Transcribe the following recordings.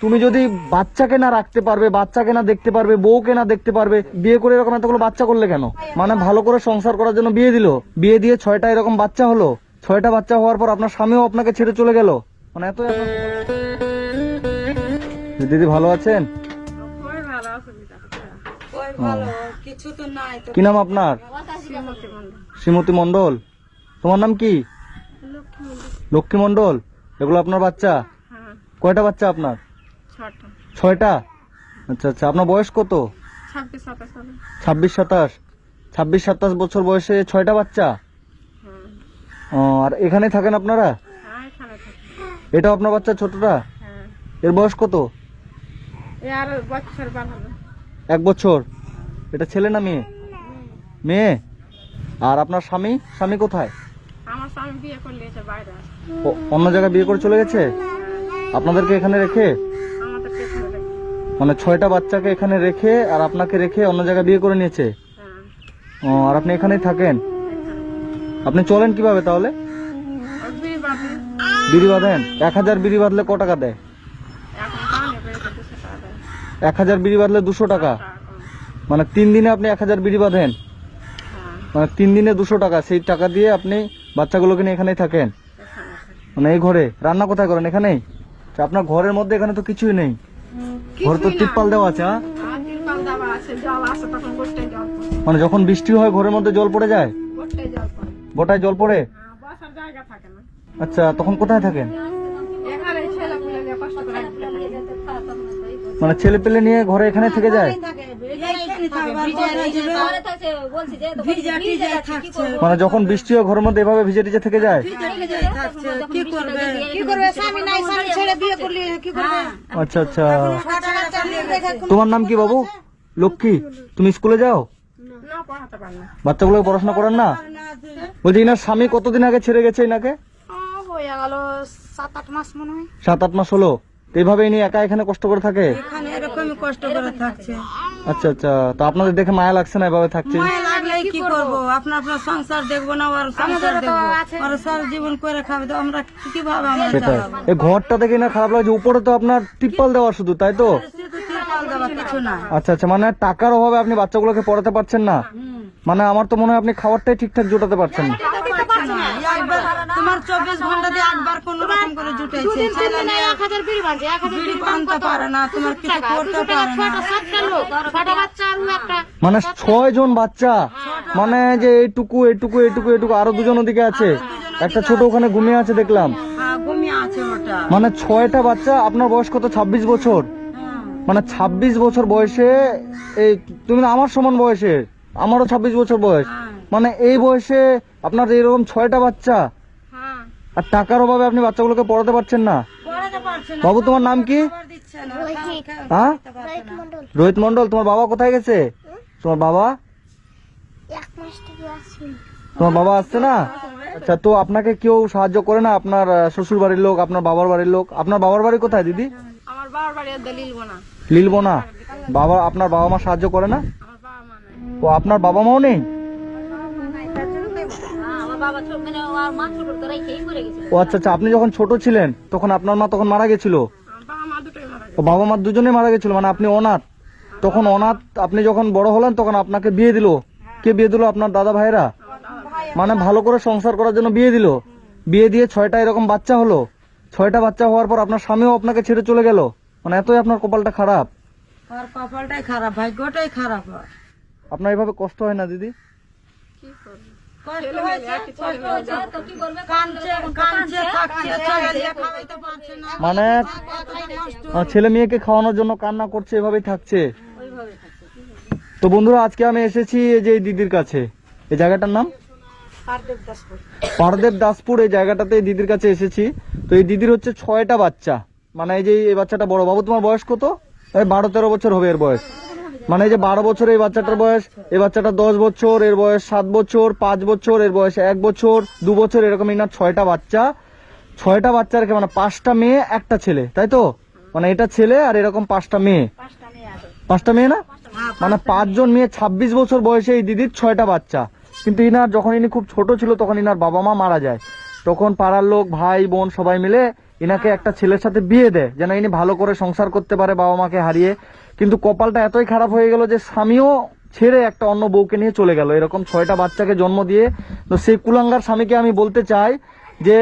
তুমি যদি বাচ্চাকে না রাখতে পারবে, বাচ্চাকে না দেখতে পারবে, বউকে না দেখতে পারবে, বিয়ে করে এরকম এতগুলো বাচ্চা করলে কেন? মানে ভালো করে সংসার করার জন্য বিয়ে দিল, বিয়ে দিয়ে 6টা এরকম বাচ্চা হলো, 6টা বাচ্চা হওয়ার পর আপনার স্বামীও আপনাকে ছেড়ে চলে গেল। মানে এত দিদি ভালো আছেন? কি নাম আপনার? শ্রীমতী মন্ডল। তোমার নাম কি? লক্ষ্মী মন্ডল। এগুলো আপনার বাচ্চা? কয়টা বাচ্চা আপনার? 6টা। আচ্ছা আচ্ছা, আপনার বয়স কত? 26-27 বছর বয়সে 6টা বাচ্চা। ও, আর এখানে থাকেন আপনারা? এটা আপনার বাচ্চা ছোটটা? এর বয়স কত? 1 বছর। এটা ছেলে না মেয়ে? মেয়ে। আর আপনার স্বামী? স্বামী কোথায়? আমার স্বামী বিয়ে করে নিয়েছে বাইরে। অন্য জায়গায় বিয়ে করে চলে গেছে? আপনাদেরকে এখানে রেখে? আমাদেরকে এখানে রেখে। মানে 6টা বাচ্চাকে এখানে রেখে আর আপনাকে রেখে অন্য জায়গায় বিয়ে করে নিয়েছে? ও, আর আপনি এখানেই থাকেন? আপনি চলেন কিভাবে তাহলে? বিড়ি বাঁধেন? 1000 বিড়ি বাঁধলে ক টাকা দেয়? 1000 বিড়ি বাঁধলে 200 টাকা। মানে 3 দিনে আপনি 1000 বিড়ি বাঁধেন? মানে 3 দিনে 200 টাকা। সেই টাকা দিয়ে আপনি বাচ্চাগুলোকে নিয়ে এখানেই থাকেন? মানে এই ঘরে? রান্না কোথায় করেন? এখানেই? আপনার ঘরের মধ্যে এখানে তো কিছুই নেই, ঘরে তো তিরপাল দেওয়া আছে। মানে যখন বৃষ্টি হয় ঘরের মধ্যে জল পড়ে যায়? গোটায় জল পড়ে? আচ্ছা, তখন কোথায় থাকেন? মানে ছেলে পেলে নিয়ে ঘরে এখানে থেকে যায়? মানে যখন বৃষ্টি হয় ঘরের মধ্যে এভাবে ভিজে টিজে থেকে যায়? আচ্ছা আচ্ছা। তোমার নাম কি বাবু? লক্ষ্মী। তুমি স্কুলে যাও? বাচ্চাগুলো পড়াশোনা করেন না? বলছি ইনার স্বামী কতদিন আগে ছেড়ে গেছে ইনাকে? 7-8 মাস মনে হয়। 7-8 মাস হলো। এইভাবে ইনি একা এখানে কষ্ট করে থাকে? এখানে এরকমই কষ্ট করে থাকছে। আচ্ছা আচ্ছা। তো আপনাদের দেখে মায়া লাগছে না এভাবে থাকছে? মায়া লাগলে কি করব? আপনার সংসার দেখবো না, আর সংসার দেখবো, আর সারা জীবন করে খাবে, তো আমরা কিভাবে আমরা সেটাই। চালাবো? এই ঘরটা দেখে না খারাপ লাগছে, উপরে তো আপনার তিরপাল দেওয়া শুধু, তাই তো? শুধু তিরপাল দেওয়া, কিছু না। আচ্ছা আচ্ছা। মানে টাকার অভাবে আপনি বাচ্চাগুলোকে পড়াতে পারছেন না? মানে আমার তো মনে হয় আপনি খাবারটাই ঠিকঠাক জোটাতে পারছেন না। একবার তোমার 24 ঘন্টা দিয়ে একবার কোন রকম করে জুটাইছে, ছেলে নিয়ে 1000 বিড়ি বাঁধে, 1000 বিড়ি বাঁধতে পারে না, তোমার কিছু করতে পারে না। ছোট বাচ্চা আর একটা মানে 6 জন বাচ্চা, মানে যে এইটুকু এইটুকু এইটুকু এইটুকু, আরো 2 জন ওদিকে আছে, একটা ছোট ওখানে ঘুমিয়ে আছে দেখলাম। হ্যাঁ, ঘুমিয়ে আছে ওটা। মানে 6টা বাচ্চা। আপনার বয়স কত? 26 বছর। মানে 26 বছর বয়সে, এই তুমি তো আমার সমান বয়সের, আমারও 26 বছর বয়স। মানে এই বয়সে আপনার এরকম 6টা বাচ্চা, আর টাকার অভাবে আপনি বাচ্চাগুলোকে পড়াতে পারছেন না? বাবু তোমার নাম কি? হ্যাঁ, রোহিত মন্ডল। তোমার বাবা কোথায় গেছে? তোমার বাবা? তোমার বাবা আসছে না? আচ্ছা, তো আপনাকে কেউ সাহায্য করে না? আপনার শ্বশুর বাড়ির লোক, আপনার বাবার বাড়ির লোক? আপনার বাবার বাড়ি কোথায় দিদি? আমার বাবার বাড়ি লিলবোনা। লিলবোনা। বাবা, আপনার বাবা মা সাহায্য করে না? আমার বাবা মা নাই। ও, আপনার বাবা মাও নেই? ও আচ্ছা আচ্ছা। আপনি যখন ছোট ছিলেন তখন আপনার মা তখন মারা গেছিল? আমার বাবা মা দুটোই মারা গেছে। ও, বাবা মা দুজনেই মারা গেছিল। মানে আপনি অনাথ। তখন অনাথ, আপনি যখন বড় হলেন তখন আপনাকে বিয়ে দিল। কে বিয়ে দিল? আপনার দাদা ভাইরা? মানে ভালো করে সংসার করার জন্য বিয়ে দিল, বিয়ে দিয়ে 6টা এরকম বাচ্চা হলো, 6টা বাচ্চা হওয়ার পর আপনার স্বামীও আপনাকে ছেড়ে চলে গেল। মানে এতই আপনার কপালটা খারাপ। আর কপালটাই খারাপ, ভাগ্যটাই খারাপ। আপনার এভাবে কষ্ট হয় না দিদি? কি করবে? কষ্ট হয়েছে, কষ্ট হয়েছে, তো কি করবে? কাঁদছে, কাঁদছে, থাকছে, ছেলে দিয়ে খাওয়াইতে পারছে না। মানে ছেলে মেয়েকে খাওয়ানোর জন্য কান্না করছে, এভাবেই থাকছে। ওইভাবে থাকছে। তো বন্ধুরা, আজকে আমি এসেছি এই যে এই দিদির কাছে। এই জায়গাটার নাম পারদেব দাসপুর। এই জায়গাটাতে এই দিদির কাছে এসেছি। তো এই দিদির হচ্ছে 6টা বাচ্চা। মানে এই যে এই বাচ্চাটা বড়। বাবু তোমার বয়স কত? এই 12-13 বছর হবে এর বয়স। মানে এই যে 12 বছর এই বাচ্চাটার বয়স, এই বাচ্চাটা 10 বছর, এর বয়স 7 বছর, 5 বছর, এর বয়স 1 বছর, 2 বছর, এরকম ইনার 6টা বাচ্চা। 6টা বাচ্চা রেখে মানে 5টা মেয়ে, একটা ছেলে, তাই তো? মানে এটা ছেলে আর এরকম 5টা মেয়ে। 5টা মেয়ে না? মানে 5 জন মেয়ে, 26 বছর বয়সে এই দিদির 6টা বাচ্চা। কিন্তু ইনার যখন ইনি খুব ছোট ছিল তখন ইনার বাবা মা মারা যায়। তখন পাড়ার লোক, ভাই বোন সবাই মিলে ইনাকে একটা ছেলের সাথে বিয়ে দেয়, যেন ইনি ভালো করে সংসার করতে পারে বাবা মাকে হারিয়ে। কিন্তু কপালটা এতই খারাপ হয়ে গেল যে স্বামীও ছেড়ে একটা অন্য বউকে নিয়ে চলে গেল, এরকম 6টা বাচ্চাকে জন্ম দিয়ে। তো সেই কুলাঙ্গার স্বামীকে আমি বলতে চাই যে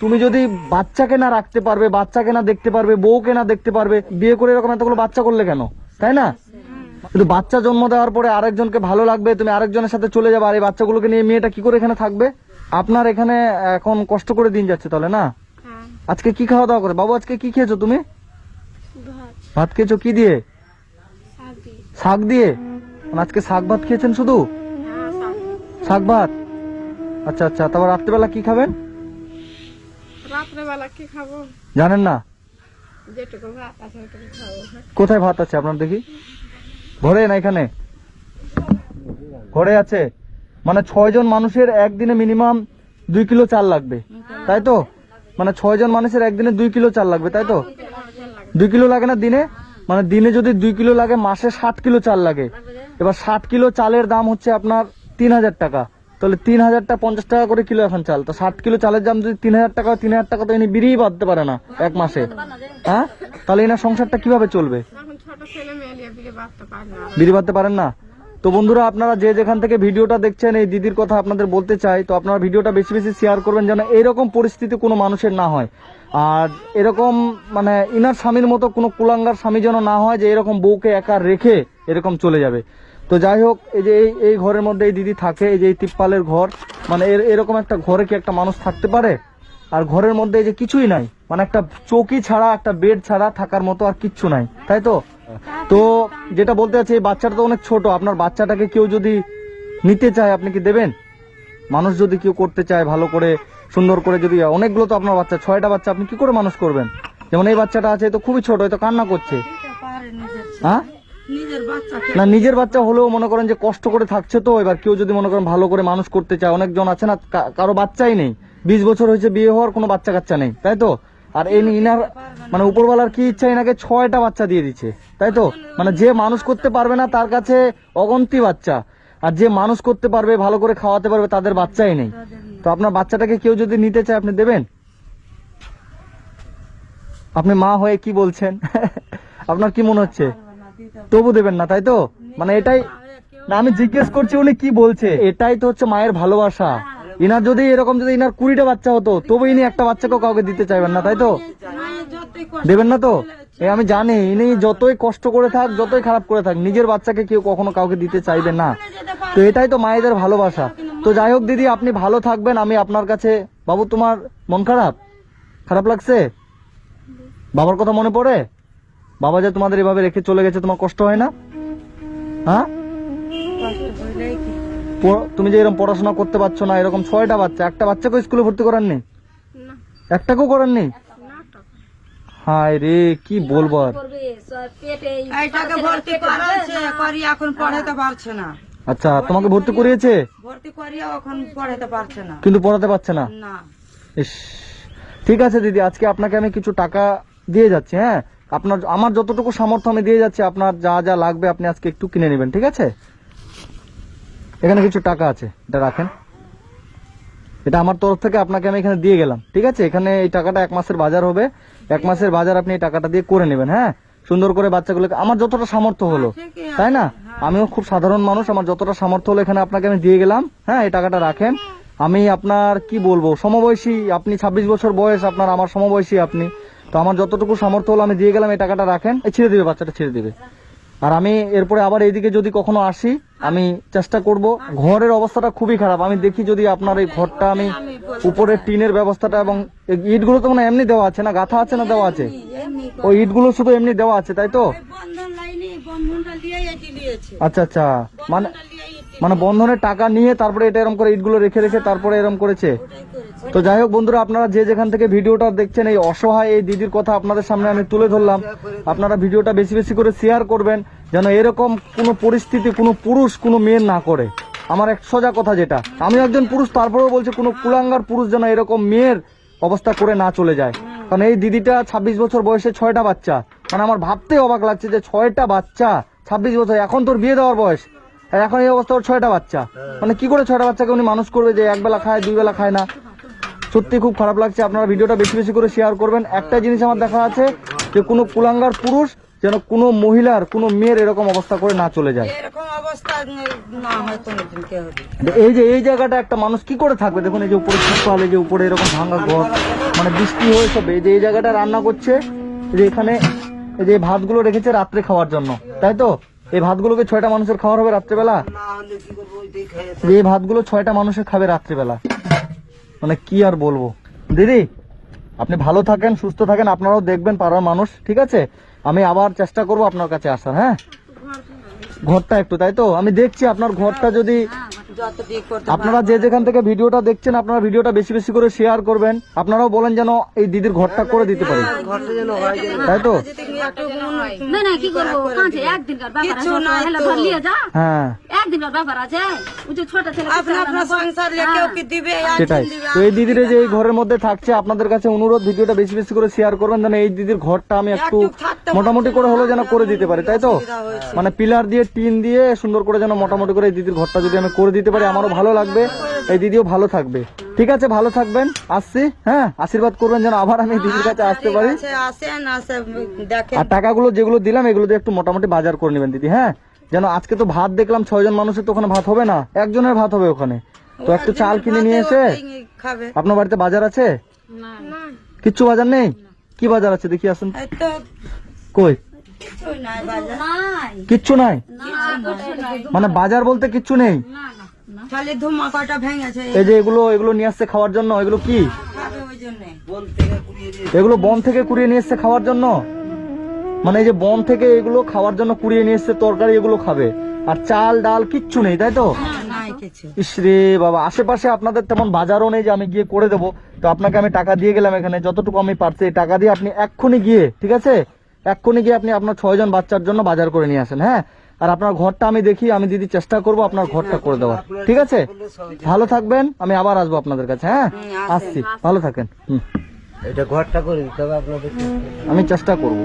তুমি যদি বাচ্চাকে না রাখতে পারবে, বাচ্চাকে না দেখতে পারবে, বউকে না দেখতে পারবে, বিয়ে করে এরকম এতগুলো বাচ্চা করলে কেন, তাই না? কিন্তু বাচ্চা জন্ম দেওয়ার পরে আরেকজনকে ভালো লাগবে, তুমি আরেকজনের সাথে চলে যাবে, আর এই বাচ্চাগুলোকে নিয়ে মেয়েটা কি করে এখানে থাকবে? আপনার এখানে এখন কষ্ট করে দিন যাচ্ছে তাহলে না? আজকে কি খাওয়া দাওয়া করে বাবু? আজকে কি খেয়েছো তুমি? ভাত খেয়েছো কি দিয়ে? শাক দিয়ে? মানে আজকে শাক ভাত খেয়েছেন শুধু? শাক ভাত, আচ্ছা আচ্ছা। তারপর রাত্রেবেলা কি খাবেন? রাত্রেবেলা কি খাবো জানেন না? যেটুকু ভাত আছে ওটুকু খাবো। কোথায় ভাত আছে আপনার দেখি? ঘরে না এখানে? ঘরে আছে। মানে 6 জন মানুষের একদিনে মিনিমাম 2 কিলো চাল লাগবে, তাই তো? মানে 6 জন মানুষের একদিনে 2 কিলো চাল লাগবে, তাই তো? 2 কিলো লাগে না দিনে? মানে দিনে যদি 2 কিলো লাগে, মাসে 60 কিলো চাল লাগে। এবার 60 কিলো চালের দাম হচ্ছে আপনার 3000 টাকা। তাহলে 3000টা 50 টাকা করে কিলো এখন চাল। তো 60 কিলো চালের দাম যদি 3000 টাকা, 3000 টাকা তো ইনি বিড়িই বাঁধতে পারে না এক মাসে, হ্যাঁ? তাহলে এনার সংসারটা কিভাবে চলবে? এখন ছোট ছেলে মেয়ে নিয়ে বিয়ে বাঁধতে পারে না। বিড়ি বাঁধতে পারেন না? তো বন্ধুরা, আপনারা যে যেখান থেকে ভিডিওটা দেখছেন, এই দিদির কথা আপনাদের বলতে চাই, তো আপনারা ভিডিওটা বেশি বেশি শেয়ার করবেন যেন এরকম পরিস্থিতি কোনো মানুষের না হয়। আর এরকম মানে ইনার স্বামীর মতো কোনো কুলাঙ্গার স্বামী যেন না হয় যে এরকম বউকে একা রেখে এরকম চলে যাবে। তো যাই হোক, এই যে এই ঘরের মধ্যে এই দিদি থাকে, এই যে এই তিপ্পালের ঘর, মানে এরকম একটা ঘরে কি একটা মানুষ থাকতে পারে? আর ঘরের মধ্যে এই যে কিছুই নাই, মানে একটা চৌকি ছাড়া, একটা বেড ছাড়া থাকার মতো আর কিচ্ছু নাই, তাই তো? তো যেটা বলতে চাচ্ছি, এই বাচ্চাটা তো অনেক ছোট, আপনার বাচ্চাটাকে কেউ যদি নিতে চায় আপনি কি দেবেন? মানুষ যদি কেউ করতে চায় ভালো করে সুন্দর করে, যদি অনেকগুলো তো আপনার বাচ্চা, 6টা বাচ্চা, আপনি কি করে মানুষ করবেন? যেমন এই বাচ্চাটা আছে, তো খুবই ছোট, তো কান্না করছে, হ্যাঁ? নিজের বাচ্চাকে না, নিজের বাচ্চা হলেও মনে করেন যে কষ্ট করে থাকছে, তো এবার কেউ যদি মনে করেন ভালো করে মানুষ করতে চায়, অনেকজন আছে না কারো বাচ্চাই নেই, 20 বছর হয়েছে বিয়ে হওয়ার, কোনো বাচ্চা কাচ্চা নেই, তাই তো? আর ইনার মানে উপরওয়ালার কি ইচ্ছা, ইনাকে 6টা বাচ্চা দিয়ে দিচ্ছে, তাই তো? মানে যে মানুষ করতে পারবে না তার কাছে অগন্তি বাচ্চা, আর যে মানুষ করতে পারবে, ভালো করে খাওয়াতে পারবে, তাদের বাচ্চাই নেই। তো আপনার বাচ্চাটাকে কেউ যদি নিতে চায় আপনি দেবেন? আপনি মা হয়ে কি বলছেন? আপনার কি মনে হচ্ছে? তবু দেবেন না, তাই তো? মানে এটাই না, আমি জিজ্ঞেস করছি উনি কি বলছে। এটাই তো হচ্ছে মায়ের ভালোবাসা। ইনার যদি এরকম, যদি ইনার 20টা বাচ্চা হতো, তবু ইনি একটা বাচ্চাকেও কাউকে দিতে চাইবেন না, তাই তো? দেবেন না তো? আমি জানি ইনি যতই কষ্ট করে থাক, যতই খারাপ করে থাক, নিজের বাচ্চাকে কেউ কখনো কাউকে দিতে চাইবে না। তো এটাই তো মায়েদের ভালোবাসা। তো যাই হোক দিদি, আপনি ভালো থাকবেন। আমি আপনার কাছে, বাবু তোমার মন খারাপ? খারাপ লাগছে? বাবার কথা মনে পড়ে? বাবা যে তোমাদের এভাবে রেখে চলে গেছে, তোমার কষ্ট হয় না? হ্যাঁ? তুমি যে এরকম পড়াশোনা করতে পারছো না, এরকম 6টা বাচ্চা, একটা বাচ্চাকেও স্কুলে ভর্তি করাননি? একটাকেও করাননি? হায় রে, কি বলবো আর। এইটাকে ভর্তি করাচ্ছে, করি এখন পড়াতে পারছে না। আচ্ছা, তোমাকে ভর্তি করিয়েছে? ভর্তি করিয়া এখন পড়াতে পারছে না। কিন্তু পড়াতে পারছে না? না। ইস, ঠিক আছে দিদি, আজকে আপনাকে আমি কিছু টাকা দিয়ে যাচ্ছি, হ্যাঁ? আমার যতটুকু সামর্থ্য আমি দিয়ে যাচ্ছি, আপনার যা যা লাগবে আপনি আজকে একটু কিনে নেবেন, ঠিক আছে? এখানে কিছু টাকা আছে, এটা রাখেন। এটা আমার তরফ থেকে আপনাকে আমি এখানে দিয়ে গেলাম, ঠিক আছে? এখানে এই টাকাটা 1 মাসের বাজার হবে, 1 মাসের বাজার আপনি এই টাকাটা দিয়ে করে নেবেন, হ্যাঁ? সুন্দর করে বাচ্চাগুলোকে, আমার যতটা সামর্থ্য হলো, তাই না? আমিও খুব সাধারণ মানুষ, আমার যতটা সামর্থ্য হলো এখানে আপনাকে আমি দিয়ে গেলাম, হ্যাঁ? এই টাকাটা রাখেন। আমি আপনার কি বলবো, সমবয়সী, আপনি 26 বছর বয়স আপনার, আমার সমবয়সী আপনি, তো আমার যতটুকু সামর্থ্য হলো আমি দিয়ে গেলাম, এই টাকাটা রাখেন। ছেড়ে দিবে, বাচ্চাটা ছেড়ে দিবে। আর আমি এরপরে আবার এইদিকে যদি কখনো আসি, আমি চেষ্টা করব। ঘরের অবস্থাটা খুবই খারাপ, আমি দেখি যদি আপনার এই ঘরটা, আমি উপরের টিনের ব্যবস্থাটা, এবং ইটগুলো তো মানে এমনি দেওয়া আছে না, গাঁথা আছে না দেওয়া আছে? ওই ইটগুলো শুধু এমনি দেওয়া আছে, তাই তো? বন্ধন লাইনে বন্ধনটা দিয়ে এটি নিয়েছে। আচ্ছা আচ্ছা, মানে বন্ধনের টাকা নিয়ে তারপরে এটা এরকম করে ইটগুলো রেখে রেখে তারপরে এরকম করেছে। তো যাই হোক বন্ধুরা, আপনারা যে যেখান থেকে ভিডিওটা দেখছেন, এই অসহায় এই দিদির কথা আপনাদের সামনে আমি তুলে ধরলাম। আপনারা ভিডিওটা বেশি বেশি করে শেয়ার করবেন, যেন এরকম কোনো পরিস্থিতি কোনো পুরুষ কোনো মেয়ের না করে। আমার এক সোজা কথা, যেটা আমি একজন পুরুষ, তারপরেও বলছে কোনো কুলাঙ্গার পুরুষ যেন এরকম মেয়ের অবস্থা করে না চলে যায়। কারণ এই দিদিটা 26 বছর বয়সে 6টা বাচ্চা, মানে আমার ভাবতে অবাক লাগছে যে 6টা বাচ্চা, 26 বছর, এখন তোর বিয়ে দেওয়ার বয়স, আর এখন এই অবস্থা ওর 6টা বাচ্চা, মানে কি করে 6টা বাচ্চাকে উনি মানুষ করবে যে একবেলা খায় 2 বেলা খায় না? সত্যি খুব খারাপ লাগছে। আপনারা ভিডিওটা বেশি বেশি করে শেয়ার করবেন। একটা জিনিস আমার দেখা আছে যে কোনো কুলাঙ্গার পুরুষ যেন কোনো মহিলার কোনো মেয়ের এরকম অবস্থা করে না চলে যায়। এরকম অবস্থা না হয় কোনোদিন কেউ হবে। এই যে এই জায়গাটা একটা মানুষ কি করে থাকবে? দেখুন এই যে উপরে ছাদ, এই যে উপরে এরকম ভাঙা ঘর, মানে বৃষ্টি হয়ে সব এই যে এই জায়গাটা রান্না করছে, এই যে এখানে এই যে ভাতগুলো রেখেছে রাত্রে খাওয়ার জন্য, তাই তো? এই ভাতগুলোকে 6টা মানুষের খাওয়ার হবে রাত্রেবেলা? যে এই ভাতগুলো 6টা মানুষের খাবে রাত্রেবেলা, মানে কি আর বলবো। দিদি আপনি ভালো থাকেন, সুস্থ থাকেন, আপনারাও দেখবেন পাড়ার মানুষ, ঠিক আছে? আমি আবার চেষ্টা করবো আপনার কাছে আসার। হ্যাঁ, ঘরটা একটু, তাই তো? আমি দেখছি আপনার ঘরটা যদি যতটুকু করতে আপনারা যে যেখান থেকে ভিডিওটা দেখছেন, আপনারা ভিডিওটা বেশি বেশি করে শেয়ার করবেন। আপনারাও বলেন যেন এই দিদির ঘরটা করে দিতে পারি, তাই তো? না না কি করবো কাঁচে একদিনকার ব্যাপার আছে হেলা ধর লিয়ে যা হ্যাঁ, একদিনকার ব্যাপার আছে ওই যে ছোট ছেলে আপনা আপনা সংসার কেউ কি দিবে সেটাই তো। এই দিদির যে এই ঘরের মধ্যে থাকছে, আপনাদের কাছে অনুরোধ ভিডিওটা বেশি বেশি করে শেয়ার করবেন যেন এই দিদির ঘরটা আমি একটু মোটামুটি করে হলেও যেন করে দিতে পারি, তাই তো? মানে পিলার দিয়ে টিন দিয়ে সুন্দর করে যেন মোটামুটি করে এই দিদির ঘরটা যদি আমি করে দিতে পারি, আমারও ভালো লাগবে, এই দিদিও ভালো থাকবে। ঠিক আছে, ভালো থাকবেন, আসছি। হ্যাঁ, আশীর্বাদ করবেন যেন আবার আমি এই দিদির কাছে আসতে পারি। আসেন আসে দেখেন। আর টাকাগুলো যেগুলো দিলাম এগুলো দিয়ে একটু মোটামুটি বাজার করে নেবেন দিদি। হ্যাঁ, যেন আজকে তো ভাত দেখলাম 6 জন মানুষের, তো ওখানে ভাত হবে না, একজনের ভাত হবে ওখানে। তো একটু চাল কিনে নিয়ে এসে, খাবে। আপনার বাড়িতে বাজার আছে? কিচ্ছু বাজার নেই? কি বাজার আছে দেখি আসুন। এই তো কই কিছুই নাই বাজার। নাই কিচ্ছু নাই? মানে বাজার বলতে কিচ্ছু নেই? খালি ধুমা কটা ভেঙেছে এই যে এগুলো নিয়ে আসছে খাওয়ার জন্য, এগুলো কি? খাবে ওই জন্য। এগুলো বন থেকে কুড়িয়ে নিয়ে এসছে খাওয়ার জন্য? মানে এই যে বন থেকে এগুলো খাওয়ার জন্য কুড়িয়ে নিয়ে এসছে, তরকারি এগুলো খাবে, আর চাল ডাল কিচ্ছু নেই, তাই তো? নাই কিছু। ইসরে বাবা, আশেপাশে আপনাদের তেমন বাজারও নেই যে আমি গিয়ে করে দেবো। তো আপনাকে আমি টাকা দিয়ে গেলাম, এখানে যতটুকু আমি পারছি এই টাকা দিয়ে আপনি এক্ষুনি গিয়ে, ঠিক আছে, এক্ষুনি গিয়ে আপনি আপনার 6 জন বাচ্চার জন্য বাজার করে নিয়ে আসেন। হ্যাঁ, আর আপনার ঘরটা আমি দেখি, আমি দিদি চেষ্টা করব আপনার ঘরটা করে দেওয়ার, ঠিক আছে? ভালো থাকবেন, আমি আবার আসবো আপনাদের কাছে। হ্যাঁ, আসছি, ভালো থাকেন। এটা ঘরটা করে দিতে হবে আপনাদের। আমি চেষ্টা করব।